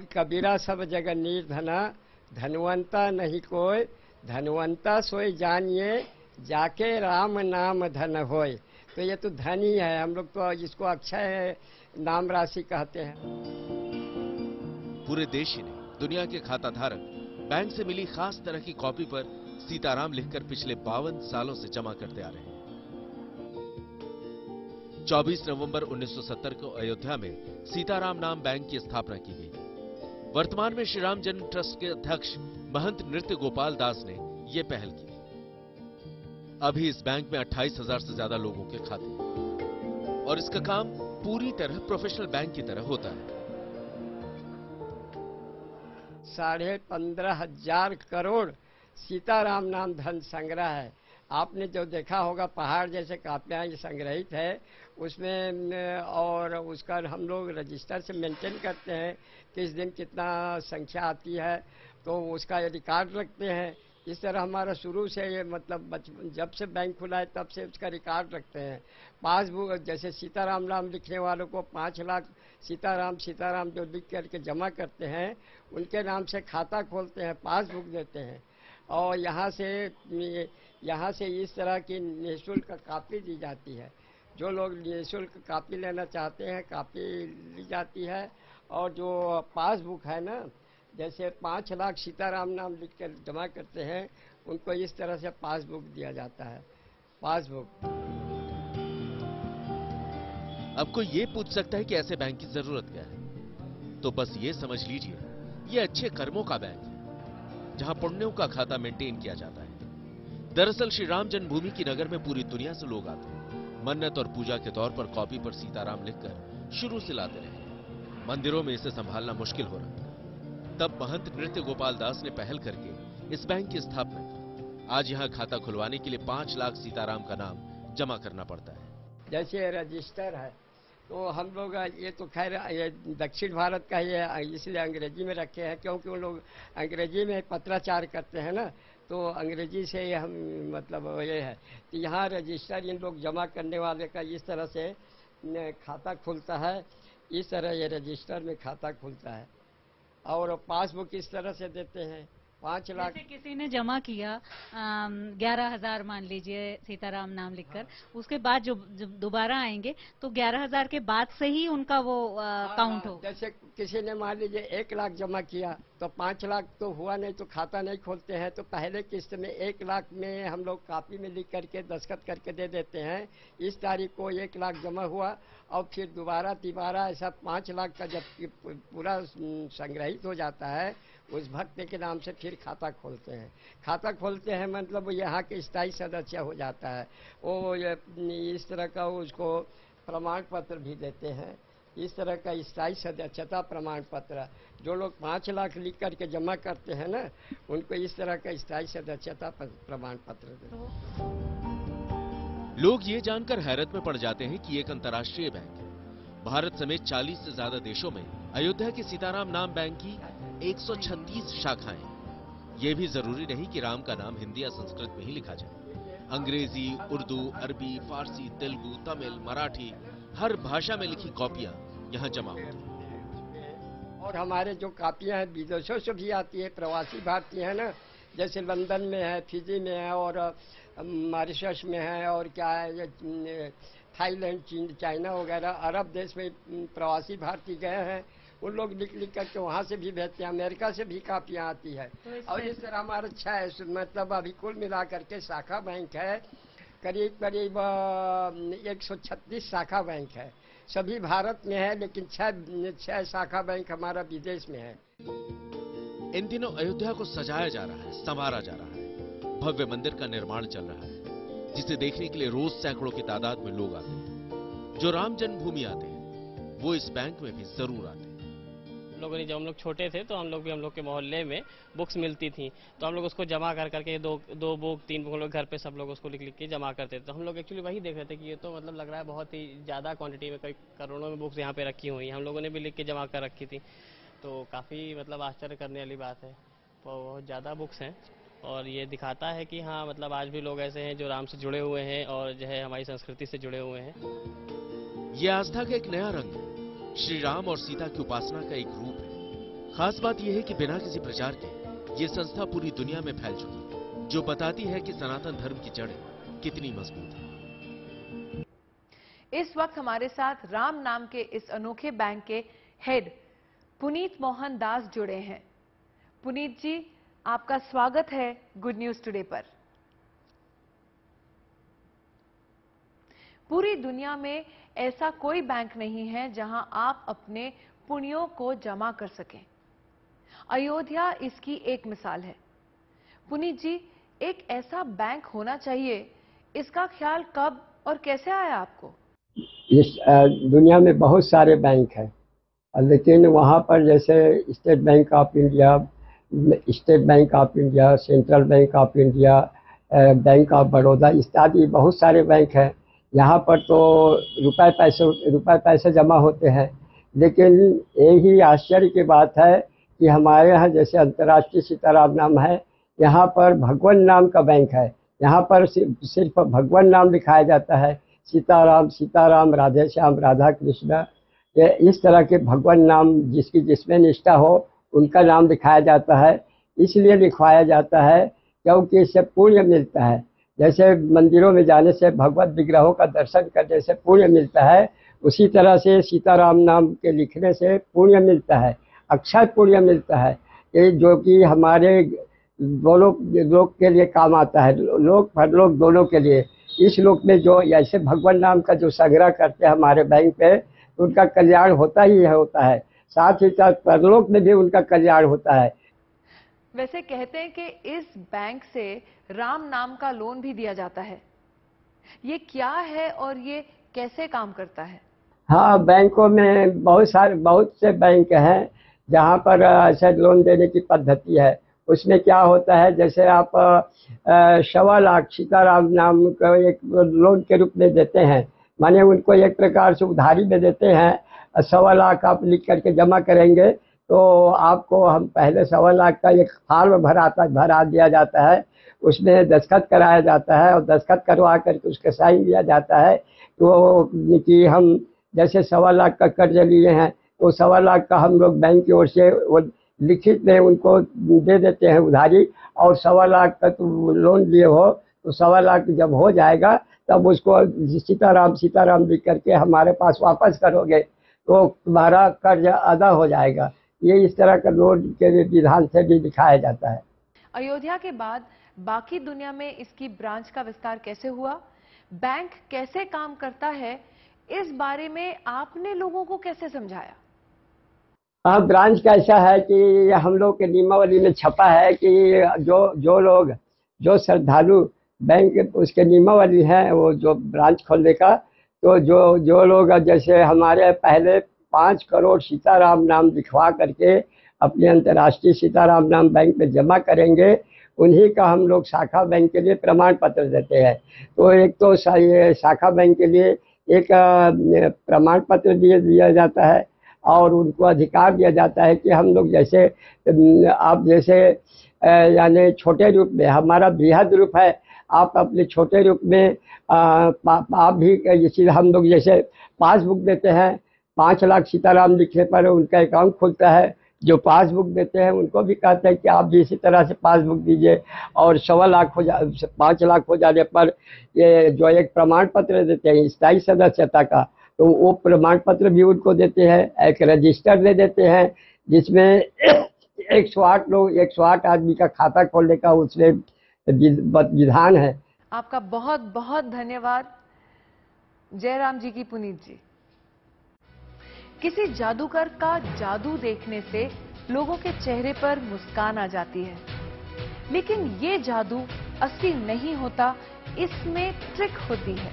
कबीरा सब जग निर्धना, धनवंता नहीं कोई, धनवंता सोई जानिए, जाके राम नाम धन होय। तो ये तो धन ही है, हम लोग तो इसको अक्षय नाम राशि कहते हैं। पूरे देश ही नहीं, दुनिया के खाता धारक बैंक से मिली खास तरह की कॉपी पर सीताराम लिखकर पिछले 52 सालों से जमा करते आ रहे हैं। 24 नवंबर 1970 को अयोध्या में सीताराम नाम बैंक की स्थापना की गई। वर्तमान में श्री राम जन्म ट्रस्ट के अध्यक्ष महंत नृत्य गोपाल दास ने यह पहल की। अभी इस बैंक में 28,000 से ज्यादा लोगों के खाते हैं और इसका काम पूरी तरह प्रोफेशनल बैंक की तरह होता है। 15,500 करोड़ सीताराम नाम धन संग्रह है। आपने जो देखा होगा पहाड़ जैसे कापियां संग्रहित है उसमें, और उसका हम लोग रजिस्टर से मेंटेन करते हैं किस दिन कितना संख्या आती है, तो उसका रिकॉर्ड रखते हैं। इस तरह हमारा शुरू से ये मतलब जब से बैंक खुला है तब से उसका रिकॉर्ड रखते हैं। पासबुक जैसे सीताराम नाम लिखने वालों को 5 लाख सीताराम सीताराम जो लिख करके जमा करते हैं उनके नाम से खाता खोलते हैं, पासबुक देते हैं। और यहाँ से इस तरह की निःशुल्क कापी दी जाती है। जो लोग निःशुल्क कापी लेना चाहते हैं कापी ली जाती है। और जो पासबुक है ना, जैसे 5 लाख सीताराम नाम लिख कर जमा करते हैं उनको इस तरह से पासबुक दिया जाता है। पासबुक। अब कोई ये पूछ सकता है कि ऐसे बैंक की जरूरत क्या है, तो बस ये समझ लीजिए ये अच्छे कर्मों का बैंक है जहां पुण्यों का खाता मेंटेन किया जाता है। दरअसल श्री राम जन्मभूमि की नगर में पूरी दुनिया से लोग आते हैं, मन्नत और पूजा के तौर पर कॉपी पर सीताराम लिखकर शुरू से लाते रहे। मंदिरों में इसे संभालना मुश्किल हो रहा। तब महंत नृत्य गोपाल दास ने पहल करके इस बैंक की स्थापना की। आज यहाँ खाता खुलवाने के लिए 5 लाख सीताराम का नाम जमा करना पड़ता है। जैसे रजिस्टर है तो हम लोग ये तो खैर ये दक्षिण भारत का ये इसलिए अंग्रेजी में रखे हैं क्योंकि वो लोग अंग्रेजी में पत्राचार करते हैं ना, तो अंग्रेजी से हम मतलब ये है। तो यहाँ रजिस्टर इन लोग जमा करने वाले का इस तरह से खाता खुलता है, इस तरह ये रजिस्टर में खाता खुलता है। और पासबुक इस तरह से देते हैं 5 लाख। जैसे किसी ने जमा किया 11,000 मान लीजिए सीताराम नाम लिखकर, उसके बाद जो दोबारा आएंगे तो 11,000 के बाद से ही उनका वो काउंट हो। जैसे किसी ने मान लीजिए 1 लाख जमा किया तो 5 लाख तो हुआ नहीं तो खाता नहीं खोलते हैं, तो पहले किस्त में 1 लाख में हम लोग कापी में लिख करके दस्तखत करके दे देते हैं। इस तारीख को 1 लाख जमा हुआ और फिर दोबारा ऐसा 5 लाख का जब पूरा संग्रहित हो जाता है उस भक्त के नाम से फिर खाता खोलते हैं। खाता खोलते हैं मतलब यहाँ के स्थायी सदस्य हो जाता है। वो इस तरह का उसको प्रमाण पत्र भी देते हैं, इस तरह का स्थायी सदस्यता प्रमाण पत्र। जो लोग 5 लाख लिख करके जमा करते हैं ना उनको इस तरह का स्थायी सदस्यता प्रमाण पत्र देते हैं। लोग ये जानकर हैरत में पड़ जाते हैं कि एक अंतर्राष्ट्रीय बैंक है। भारत समेत 40 से ज्यादा देशों में अयोध्या के सीताराम नाम बैंक की 136 शाखाएं। ये भी जरूरी नहीं कि राम का नाम हिंदी या संस्कृत में ही लिखा जाए। अंग्रेजी, उर्दू, अरबी, फारसी, तेलुगु, तमिल, मराठी हर भाषा में लिखी कॉपियां यहाँ जमा होती हैं। और हमारे जो कॉपियां हैं विदेशों से भी आती है, प्रवासी भारतीय है ना, जैसे लंदन में है, फिजी में है और मॉरिशस में है और क्या है थाईलैंड, चीन, चाइना वगैरह अरब देश में प्रवासी भारतीय गए हैं। उन लोग लिख करके वहाँ से भी भेजते हैं, अमेरिका से भी कापियाँ आती है। और इस तरह हमारा 6 मतलब अभी कुल मिला करके शाखा बैंक है, करीब 136 शाखा बैंक है। सभी भारत में है लेकिन 6 शाखा बैंक हमारा विदेश में है। इन दिनों अयोध्या को सजाया जा रहा है, संवारा जा रहा है। भव्य मंदिर का निर्माण चल रहा है, जिसे देखने के लिए रोज सैकड़ों की तादाद में लोग आते हैं। जो राम जन्मभूमि आते हैं, वो इस बैंक में भी जरूर आते हैं। लोगों ने जब हम लोग छोटे थे तो हम लोग के मोहल्ले में बुक्स मिलती थी, तो हम लोग उसको जमा कर करके दो बुक 3 बुक हम लोग घर पे सब लोग उसको लिख लिख के जमा करते थे। तो हम लोग एक्चुअली वही देख रहे थे कि ये तो मतलब लग रहा है बहुत ही ज़्यादा क्वांटिटी में, कई करोड़ों में बुक्स यहाँ पे रखी हुई हैं। हम लोगों ने भी लिख के जमा कर रखी थी, तो काफ़ी मतलब आश्चर्य करने वाली बात है। तो बहुत ज़्यादा बुक्स हैं और ये दिखाता है कि हाँ मतलब आज भी लोग ऐसे हैं जो राम से जुड़े हुए हैं और जो है हमारी संस्कृति से जुड़े हुए हैं। ये आस्था का एक नया रंग है। श्री राम और सीता की उपासना का एक रूप है। खास बात यह है कि बिना किसी प्रचार के ये संस्था पूरी दुनिया में फैल चुकी है, जो बताती है कि सनातन धर्म की जड़ें कितनी मजबूत हैं। इस वक्त हमारे साथ राम नाम के इस अनोखे बैंक के हेड पुनीत मोहन दास जुड़े हैं। पुनीत जी, आपका स्वागत है गुड न्यूज टुडे पर। पूरी दुनिया में ऐसा कोई बैंक नहीं है जहां आप अपने पुण्यों को जमा कर सकें। अयोध्या इसकी एक मिसाल है। पुनीत जी, एक ऐसा बैंक होना चाहिए, इसका ख्याल कब और कैसे आया आपको? इस दुनिया में बहुत सारे बैंक हैं, लेकिन वहाँ पर जैसे state bank of India, central bank of India, bank of Baroda इत्यादि बहुत सारे बैंक हैं। यहाँ पर तो रुपए पैसे जमा होते हैं, लेकिन यही आश्चर्य की बात है कि हमारे यहाँ जैसे अंतर्राष्ट्रीय सीताराम नाम है, यहाँ पर भगवान नाम का बैंक है। यहाँ पर सिर्फ भगवान नाम लिखाया जाता है, सीताराम सीताराम, राधे श्याम राधा कृष्ण, ये इस तरह के भगवान नाम जिसमें निष्ठा हो उनका नाम लिखाया जाता है। इसलिए लिखवाया जाता है क्योंकि इससे पुण्य मिलता है। जैसे मंदिरों में जाने से भगवत विग्रहों का दर्शन करने से पुण्य मिलता है, उसी तरह से सीताराम नाम के लिखने से पुण्य मिलता है, अक्षय पुण्य मिलता है, ये जो कि हमारे दोनों लोग के लिए काम आता है, लोक परलोक दोनों के लिए। इस लोक में जो ऐसे भगवान नाम का जो संग्रह करते हैं हमारे बैंक पे, उनका कल्याण होता ही होता है, साथ ही साथ परलोक में भी उनका कल्याण होता है। वैसे कहते हैं कि इस बैंक से राम नाम का लोन भी दिया जाता है, ये क्या है और ये कैसे काम करता है? हाँ, बैंकों में बहुत से बैंक हैं जहाँ पर ऐसे लोन देने की पद्धति है। उसमें क्या होता है, जैसे आप 1.25 लाख सीताराम नाम का एक लोन के रूप में देते हैं, माने उनको एक प्रकार से उधारी में देते हैं। 1.25 लाख आप लिख करके जमा करेंगे तो आपको हम पहले 1.25 लाख का एक फॉर्म भरा दिया जाता है, उसमें दस्तखत कराया जाता है और दस्तखत करवा करके उसके साइन दिया जाता है तो कि हम जैसे 1.25 लाख का कर्ज लिए हैं तो 1.25 लाख का हम लोग बैंक की ओर से वो लिखित में उनको दे देते हैं उधारी, और 1.25 लाख का तुम लोन लिए हो तो 1.25 लाख जब हो जाएगा तब उसको सीताराम सीताराम लिख करके हमारे पास वापस करोगे तो तुम्हारा कर्ज अदा हो जाएगा। ये इस तरह का लोन के विधान से भी दिखाया जाता है। अयोध्या के बाद बाकी दुनिया में इसकी ब्रांच का विस्तार कैसे हुआ, बैंक कैसे काम करता है, इस बारे में आपने लोगों को कैसे समझाया? हाँ, ब्रांच कैसा है कि हम लोग के नियमावली में छपा है कि जो श्रद्धालु बैंक उसके नियमावली है वो जो ब्रांच खोलने का, तो जो लोग जैसे हमारे पहले 5 करोड़ सीताराम नाम लिखवा करके अपने अंतर्राष्ट्रीय सीताराम नाम बैंक में जमा करेंगे, उन्हीं का हम लोग शाखा बैंक के लिए प्रमाण पत्र देते हैं। तो एक तो शाखा बैंक के लिए एक प्रमाण पत्र दिया जाता है और उनको अधिकार दिया जाता है कि हम लोग जैसे आप जैसे यानी छोटे रूप में, हमारा बृहद रूप है, आप अपने छोटे रूप में आप भी इसी हम लोग जैसे पासबुक देते हैं, 5 लाख सीताराम लिखने पर उनका अकाउंट खुलता है। जो पासबुक देते हैं उनको भी कहते हैं कि आप भी इसी तरह से पासबुक दीजिए, और 1.25 लाख 5 लाख हो जाने पर ये जो एक प्रमाण पत्र देते हैं स्थायी सदस्यता का, तो वो प्रमाण पत्र भी उनको देते हैं। एक रजिस्टर दे देते हैं जिसमें 108 आदमी का खाता खोलने का उसमें विधान है। आपका बहुत बहुत धन्यवाद जयराम जी की पुनीत जी। किसी जादूगर का जादू देखने से लोगों के चेहरे पर मुस्कान आ जाती है। लेकिन ये जादू असली नहीं होता, इसमें ट्रिक होती है।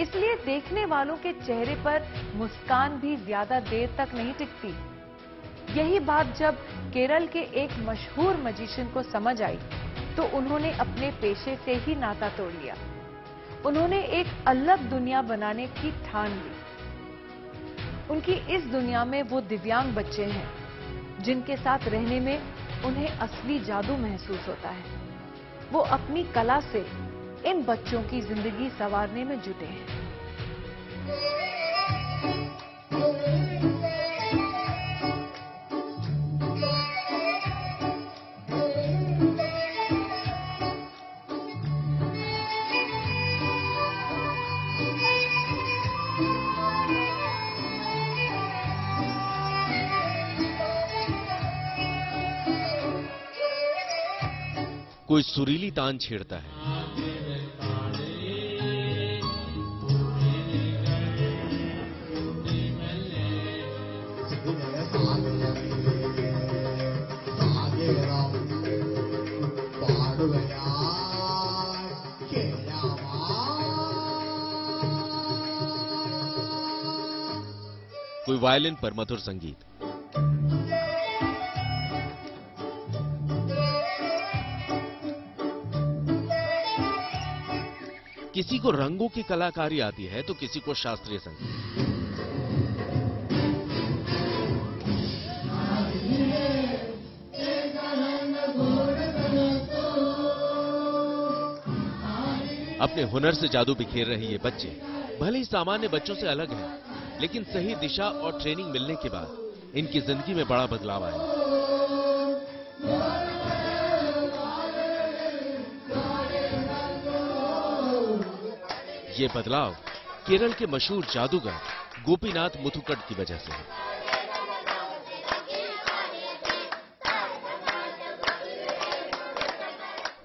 इसलिए देखने वालों के चेहरे पर मुस्कान भी ज्यादा देर तक नहीं टिकती। यही बात जब केरल के एक मशहूर मैजिशियन को समझ आई तो उन्होंने अपने पेशे से ही नाता तोड़ लिया। उन्होंने एक अलग दुनिया बनाने की ठान ली। उनकी इस दुनिया में वो दिव्यांग बच्चे हैं जिनके साथ रहने में उन्हें असली जादू महसूस होता है। वो अपनी कला से इन बच्चों की जिंदगी संवारने में जुटे हैं। कोई सुरीली तान छेड़ता है, कोई वायलिन पर मधुर संगीत, किसी को रंगों की कलाकारी आती है तो किसी को शास्त्रीय संगीत। अपने हुनर से जादू बिखेर रहे ये बच्चे भले ही सामान्य बच्चों से अलग हैं, लेकिन सही दिशा और ट्रेनिंग मिलने के बाद इनकी जिंदगी में बड़ा बदलाव आया। ये बदलाव केरल के मशहूर जादूगर गोपीनाथ मुथुकड की वजह से है।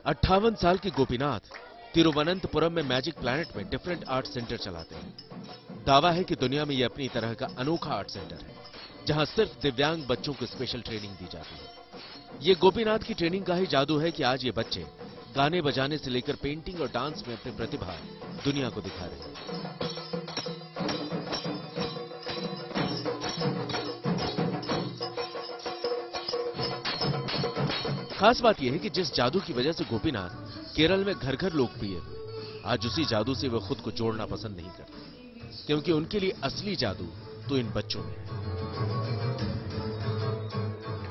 अट्ठावन साल के गोपीनाथ तिरुवनंतपुरम में मैजिक प्लैनेट में डिफरेंट आर्ट सेंटर चलाते हैं। दावा है कि दुनिया में यह अपनी तरह का अनोखा आर्ट सेंटर है, जहां सिर्फ दिव्यांग बच्चों को स्पेशल ट्रेनिंग दी जाती है। ये गोपीनाथ की ट्रेनिंग का ही जादू है कि आज ये बच्चे गाने बजाने से लेकर पेंटिंग और डांस में अपनी प्रतिभा दुनिया को दिखा रहे हैं। खास बात यह है कि जिस जादू की वजह से गोपीनाथ केरल में घर घर लोकप्रिय है, आज उसी जादू से वे खुद को जोड़ना पसंद नहीं करते, क्योंकि उनके लिए असली जादू तो इन बच्चों में है।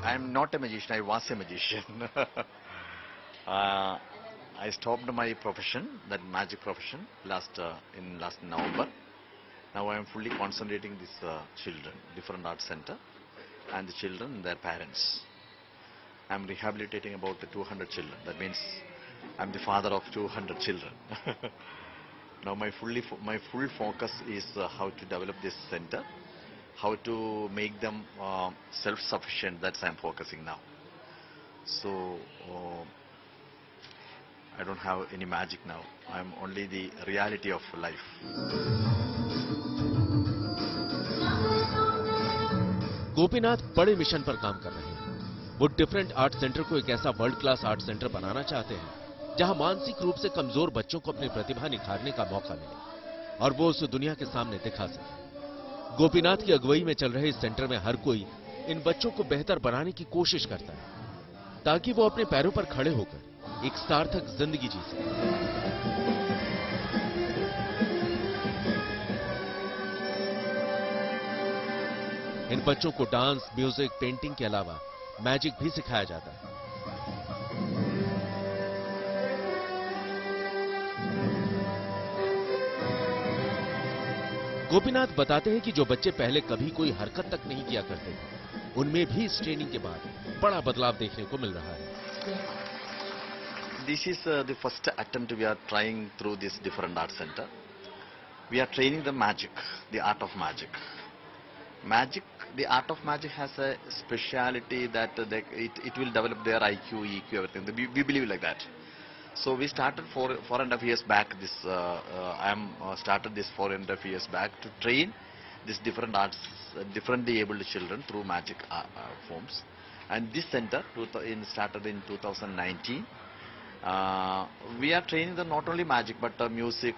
I am not a magician, I was a magician. I stopped my profession, that magic profession, last November. Now I am fully concentrating this children, different art center, and the children and their parents. I am rehabilitating about 200 children. That means I am the father of 200 children. Now my full focus is how to develop this center, how to make them self-sufficient. That's I am focusing now. So I don't have any magic now. I am only the reality of life. Gopinath बड़े mission पर काम कर रहे हैं। वो different art centre को एक ऐसा वर्ल्ड क्लास आर्ट सेंटर बनाना चाहते हैं जहां मानसिक रूप से कमजोर बच्चों को अपनी प्रतिभा निखारने का मौका मिले और वो उसे दुनिया के सामने दिखा सके। गोपीनाथ की अगुवाई में चल रहे इस सेंटर में हर कोई इन बच्चों को बेहतर बनाने की कोशिश करता है ताकि वो अपने पैरों पर खड़े होकर एक सार्थक जिंदगी जी सके। इन बच्चों को डांस, म्यूजिक, पेंटिंग के अलावा मैजिक भी सिखाया जाता है। गोपीनाथ बताते हैं कि जो बच्चे पहले कभी कोई हरकत तक नहीं किया करते थे, उनमें भी इस ट्रेनिंग के बाद बड़ा बदलाव देखने को मिल रहा है। This is the first attempt we are trying through this different art center. We are training the magic, the art of magic. Magic, the art of magic has a speciality that it will develop their IQ, EQ, everything. We believe like that. So we started 4.5 years back. Started this 4.5 years back to train these different arts, differently abled children through magic forms. And this center started in 2019. We are training them not only magic but music,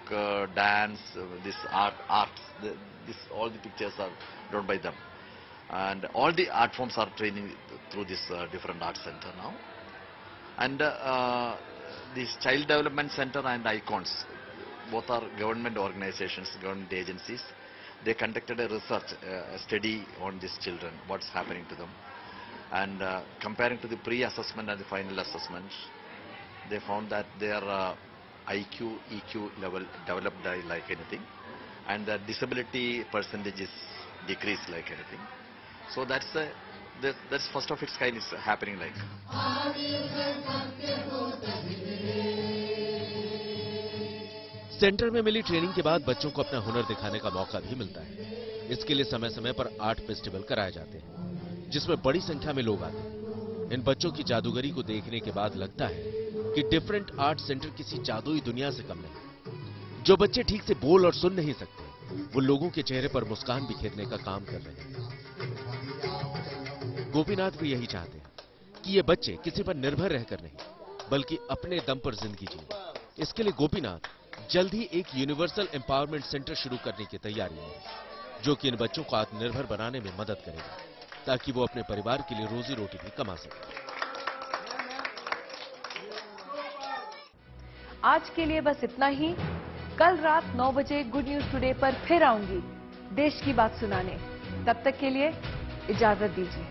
dance, this arts. All the pictures are drawn by them, and all the art forms are training through this different art center now. And this Child Development Center and ICONS, both are government organizations, government agencies. They conducted a research, a study on these children, what's happening to them. And comparing to the pre-assessment and the final assessment, they found that their IQ, EQ level developed like anything, and the disability percentage is decreased like anything. So that's first of its kind is happening like. Centre में मिली training के बाद बच्चों को अपना हुनर दिखाने का मौका भी मिलता है। इसके लिए समय समय पर आर्ट फेस्टिवल कराए जाते हैं, जिसमें बड़ी संख्या में लोग आते हैं। इन बच्चों की जादूगरी को देखने के बाद लगता है कि डिफरेंट आर्ट सेंटर किसी जादुई दुनिया से कम नहीं। जो बच्चे ठीक से बोल और सुन नहीं सकते, वो लोगों के चेहरे पर मुस्कान बिखेरने का काम कर रहे हैं। गोपीनाथ भी यही चाहते हैं कि ये बच्चे किसी पर निर्भर रहकर नहीं, बल्कि अपने दम पर जिंदगी जिए। इसके लिए गोपीनाथ जल्द ही एक यूनिवर्सल एम्पावरमेंट सेंटर शुरू करने की तैयारी में है, जो कि इन बच्चों को आत्मनिर्भर बनाने में मदद करेगा, ताकि वो अपने परिवार के लिए रोजी रोटी भी कमा सकें। आज के लिए बस इतना ही। कल रात 9 बजे गुड न्यूज टुडे पर फिर आऊंगी देश की बात सुनाने। तब तक के लिए इजाजत दीजिए।